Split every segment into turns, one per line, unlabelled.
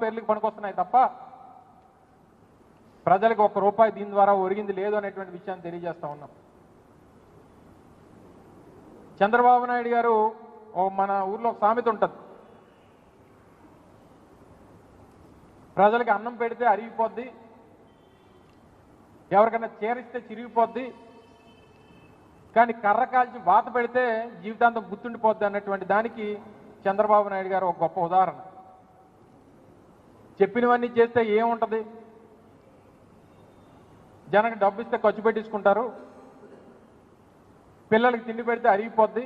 పేర్లకు పనికొస్తున్నాయి తప్ప ప్రజలకు ₹1 దీని ద్వారా ఒరిగింది లేదు అనేటువంటి విషయాన్ని తెలియజేస్తా ఉన్నాం. చంద్రబాబు నాయుడు గారు మన ఊర్లో ఒక సామెత ఉంటుంది, ప్రజలకు అన్నం పెడితే అరిగిపోద్ది, ఎవరికైనా చేరిస్తే చిరిగిపోద్ది, కానీ కర్ర కాల్చి వాత పెడితే జీవితాంతం గుర్తుండిపోద్ది అన్నటువంటి దానికి చంద్రబాబు నాయుడు గారు ఒక గొప్ప ఉదాహరణ. చెప్పినవన్నీ చేస్తే ఏముంటుంది, జనకు డబ్బు ఇస్తే ఖర్చు పెట్టించుకుంటారు, పిల్లలకి తిండి పెడితే అరిగిపోద్ది,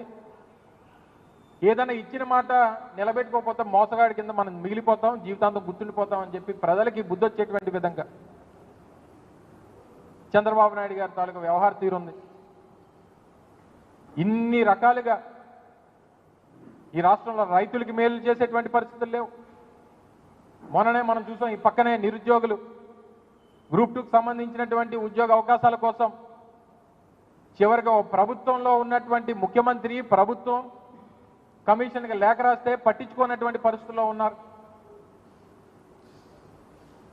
ఏదైనా ఇచ్చిన మాట నిలబెట్టుకోకపోతే మోసగాడి కింద మనం మిగిలిపోతాం, జీవితాంతం గుర్తుండిపోతాం అని చెప్పి ప్రజలకి బుద్ధి వచ్చేటువంటి విధంగా చంద్రబాబు నాయుడు గారి తాలూకు వ్యవహార తీరుంది. ఇన్ని రకాలుగా ఈ రాష్ట్రంలో రైతులకి మేలు చేసేటువంటి పరిస్థితులు లేవు. మొన్ననే మనం చూసాం, ఈ పక్కనే నిరుద్యోగులు గ్రూప్ 2కు సంబంధించినటువంటి ఉద్యోగ అవకాశాల కోసం చివరిగా ప్రభుత్వంలో ఉన్నటువంటి ముఖ్యమంత్రి ప్రభుత్వం కమిషన్కి లేఖ రాస్తే పట్టించుకోనటువంటి పరిస్థితుల్లో ఉన్నారు.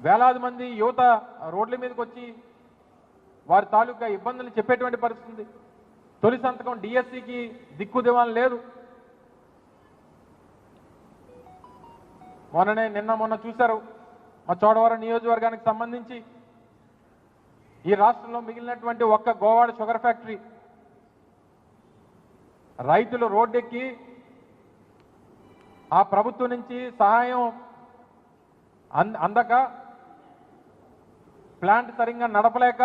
వేలాది మంది యువత రోడ్ల మీదకి వచ్చి వారి తాలూకా ఇబ్బందులు చెప్పేటువంటి పరిస్థితి. తొలి సంతకం డిఎస్సికి దిక్కు దివాన్ లేదు. మొన్న చూశారు, మా చోడవరం నియోజకవర్గానికి సంబంధించి ఈ రాష్ట్రంలో మిగిలినటువంటి ఒక్క గోవాడ షుగర్ ఫ్యాక్టరీ రైతులు రోడ్డెక్కి ఆ ప్రభుత్వం నుంచి సహాయం అందక, ప్లాంట్ సరిగ్గా నడపలేక,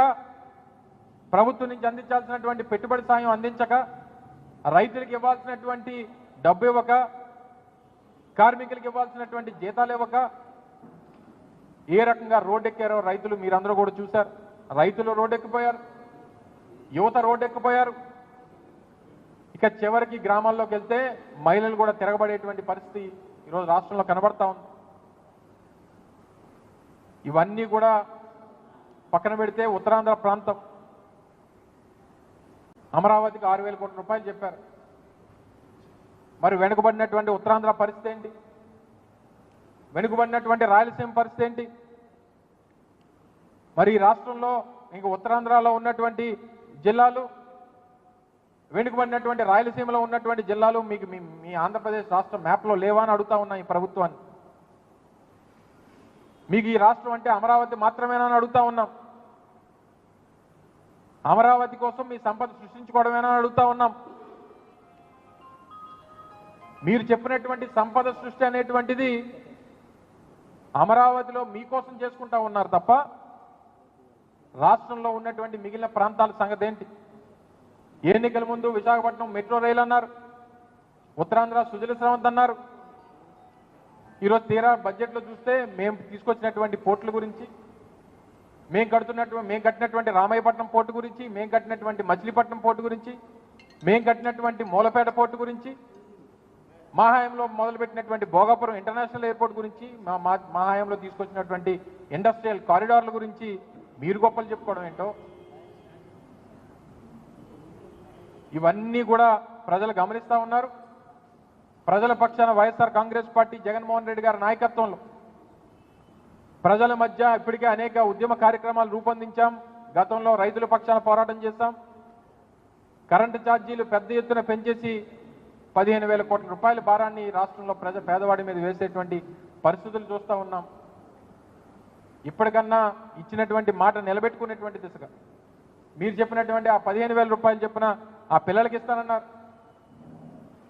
ప్రభుత్వం నుంచి అందించాల్సినటువంటి పెట్టుబడి సాయం అందించక, రైతులకు ఇవ్వాల్సినటువంటి డబ్బు ఇవ్వక, కార్మికులకు ఇవ్వాల్సినటువంటి జీతాలు ఇవ్వక ఏ రకంగా రోడ్డెక్కారో రైతులు మీరందరూ కూడా చూశారు. రైతులు రోడ్డెక్కిపోయారు, యువత రోడ్డెక్కిపోయారు. ఇక చివరికి గ్రామాల్లోకి వెళ్తే మహిళలు కూడా తిరగబడేటువంటి పరిస్థితి ఈరోజు రాష్ట్రంలో కనబడతా ఉంది. ఇవన్నీ కూడా పక్కన పెడితే ఉత్తరాంధ్ర ప్రాంతం అమరావతికి 6,000 కోట్ల రూపాయలు చెప్పారు. మరి వెనుకబడినటువంటి ఉత్తరాంధ్ర పరిస్థితి ఏంటి, వెనుకబడినటువంటి రాయలసీమ పరిస్థితి ఏంటి? మరి ఈ రాష్ట్రంలో ఇంకా ఉత్తరాంధ్రలో ఉన్నటువంటి జిల్లాలు, వెనుకబడినటువంటి రాయలసీమలో ఉన్నటువంటి జిల్లాలు మీకు మీ ఆంధ్రప్రదేశ్ రాష్ట్ర మ్యాప్లో లేవా అని అడుగుతా ఉన్నా ఈ ప్రభుత్వాన్ని. మీకు ఈ రాష్ట్రం అంటే అమరావతి మాత్రమేనా అని అడుగుతా ఉన్నాం. అమరావతి కోసం మీ సంపద సృష్టించుకోవడమేనా అని అడుగుతా ఉన్నాం. మీరు చెప్పినటువంటి సంపద సృష్టి అనేటువంటిది అమరావతిలో మీకోసం చేసుకుంటా ఉన్నారు తప్ప రాష్ట్రంలో ఉన్నటువంటి మిగిలిన ప్రాంతాల సంగతి ఏంటి? ఎన్నికల ముందు విశాఖపట్నం మెట్రో రైలు అన్నారు, ఉత్తరాంధ్ర సుజల స్రవంతి అన్నారు. ఈరోజు తీరా బడ్జెట్లో చూస్తే మేము తీసుకొచ్చినటువంటి పోర్టుల గురించి, మేము కట్టినటువంటి రామాయపట్నం పోర్టు గురించి, మేము కట్టినటువంటి మచిలీపట్నం పోర్టు గురించి, మేము కట్టినటువంటి మూలపేట పోర్టు గురించి, మా హయాంలో మొదలుపెట్టినటువంటి భోగాపురం ఇంటర్నేషనల్ ఎయిర్పోర్ట్ గురించి, మా హయాంలో తీసుకొచ్చినటువంటి ఇండస్ట్రియల్ కారిడార్ల గురించి మీరు గొప్పలు చెప్పుకోవడం ఏంటో ఇవన్నీ కూడా ప్రజలు గమనిస్తూ ఉన్నారు. ప్రజల పక్షాన వైఎస్ఆర్ కాంగ్రెస్ పార్టీ జగన్మోహన్ రెడ్డి గారి నాయకత్వంలో ప్రజల మధ్య ఇప్పటికే అనేక ఉద్యమ కార్యక్రమాలు రూపొందించాం. గతంలో రైతుల పక్షాన పోరాటం చేశాం. కరెంటు ఛార్జీలు పెద్ద ఎత్తున పెంచేసి 15,000 కోట్ల రూపాయల భారాన్ని రాష్ట్రంలో పేదవాడి మీద వేసేటువంటి పరిస్థితులు చూస్తూ ఉన్నాం. ఇప్పటికన్నా ఇచ్చినటువంటి మాట నిలబెట్టుకునేటువంటి దిశగా మీరు చెప్పినటువంటి ఆ 15,000 రూపాయలు చెప్పిన ఆ పిల్లలకి ఇస్తానన్నారు,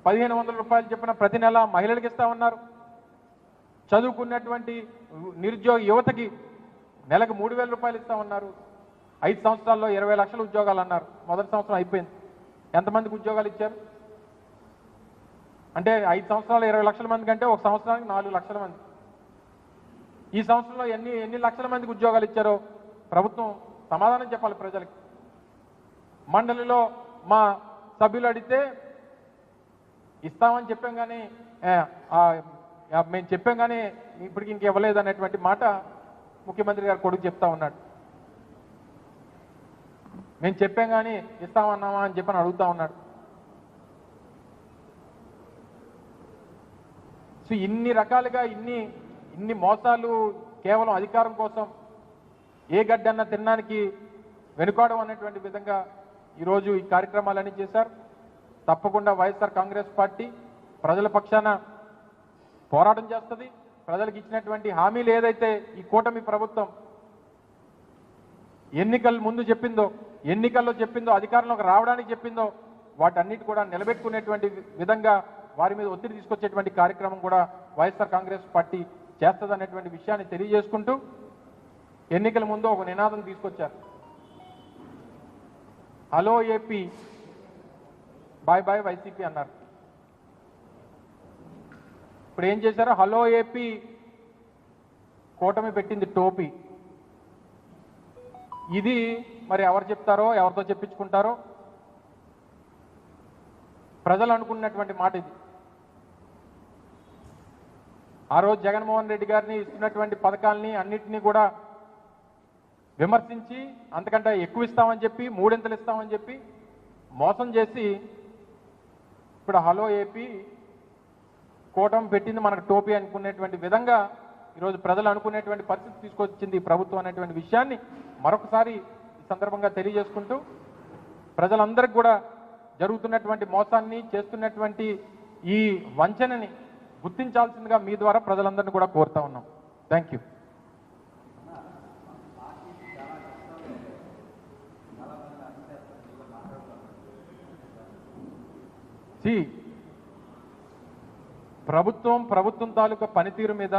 1,500 రూపాయలు చెప్పిన ప్రతి నెల మహిళలకు ఇస్తామన్నారు. చదువుకున్నటువంటి నిరుద్యోగ యువతకి నెలకు 3,000 రూపాయలు ఇస్తామన్నారు. 5 సంవత్సరాల్లో 20 లక్షల ఉద్యోగాలు అన్నారు. మొదటి సంవత్సరం అయిపోయింది. ఎంతమందికి ఉద్యోగాలు ఇచ్చారు అంటే 5 సంవత్సరాలు 20 లక్షల మంది కంటే ఒక సంవత్సరానికి 4 లక్షల మంది. ఈ సంవత్సరంలో ఎన్ని లక్షల మందికి ఉద్యోగాలు ఇచ్చారో ప్రభుత్వం సమాధానం చెప్పాలి ప్రజలకి. మండలిలో మా సభ్యులు అడిగితే ఇస్తామని చెప్పాం కానీ మేము చెప్పాం కానీ ఇప్పటికి ఇంక ఇవ్వలేదు అనేటువంటి మాట ముఖ్యమంత్రి గారు కొడుకు చెప్తా ఉన్నాడు. మేము చెప్పాం కానీ ఇస్తామన్నామా అని చెప్పని అడుగుతా ఉన్నాడు. సో ఇన్ని రకాలుగా ఇన్ని మోసాలు కేవలం అధికారం కోసం ఏ గడ్డన్న తినడానికి వెనుకాడం అనేటువంటి విధంగా ఈరోజు ఈ కార్యక్రమాలన్నీ చేశారు. తప్పకుండా వైఎస్ఆర్ కాంగ్రెస్ పార్టీ ప్రజల పక్షాన పోరాటం చేస్తుంది. ప్రజలకు ఇచ్చినటువంటి హామీలు ఏదైతే ఈ కూటమి ప్రభుత్వం ఎన్నికల ముందు చెప్పిందో, ఎన్నికల్లో చెప్పిందో, అధికారంలోకి రావడానికి చెప్పిందో వాటన్నిటి కూడా నిలబెట్టుకునేటువంటి విధంగా వారి మీద ఒత్తిడి తీసుకొచ్చేటువంటి కార్యక్రమం కూడా వైఎస్ఆర్ కాంగ్రెస్ పార్టీ చేస్తుందనేటువంటి విషయాన్ని తెలియజేసుకుంటూ ఎన్నికల ముందు ఒక నినాదం తీసుకొచ్చారు. Hello AP, bye bye YCP అన్నారు. ఇప్పుడు ఏం చేశారు? హలో ఏపీ కూటమి పెట్టింది టోపీ. ఇది మరి ఎవరు చెప్తారో, ఎవరితో చెప్పించుకుంటారో, ప్రజలు అనుకున్నటువంటి మాట ఇది. ఆ రోజు జగన్మోహన్ రెడ్డి గారిని ఇస్తున్నటువంటి పథకాలని అన్నిటినీ కూడా విమర్శించి అంతకంటే ఎక్కువ ఇస్తామని చెప్పి, మూడింతలు ఇస్తామని చెప్పి మోసం చేసి ఇప్పుడు హలో ఏపీ కూటమి పెట్టింది మనకు టోపీ అనుకునేటువంటి విధంగా ఈరోజు ప్రజలు అనుకునేటువంటి పరిస్థితి తీసుకొచ్చింది ఈ ప్రభుత్వం అనేటువంటి విషయాన్ని మరొకసారి ఈ సందర్భంగా తెలియజేసుకుంటూ ప్రజలందరికీ కూడా జరుగుతున్నటువంటి మోసాన్ని, చేస్తున్నటువంటి ఈ వంచనని గుర్తించాల్సిందిగా మీ ద్వారా ప్రజలందరినీ కూడా కోరుతా ఉన్నాం. Thank you. ప్రభుత్వం తాలూకా పనితీరు మీద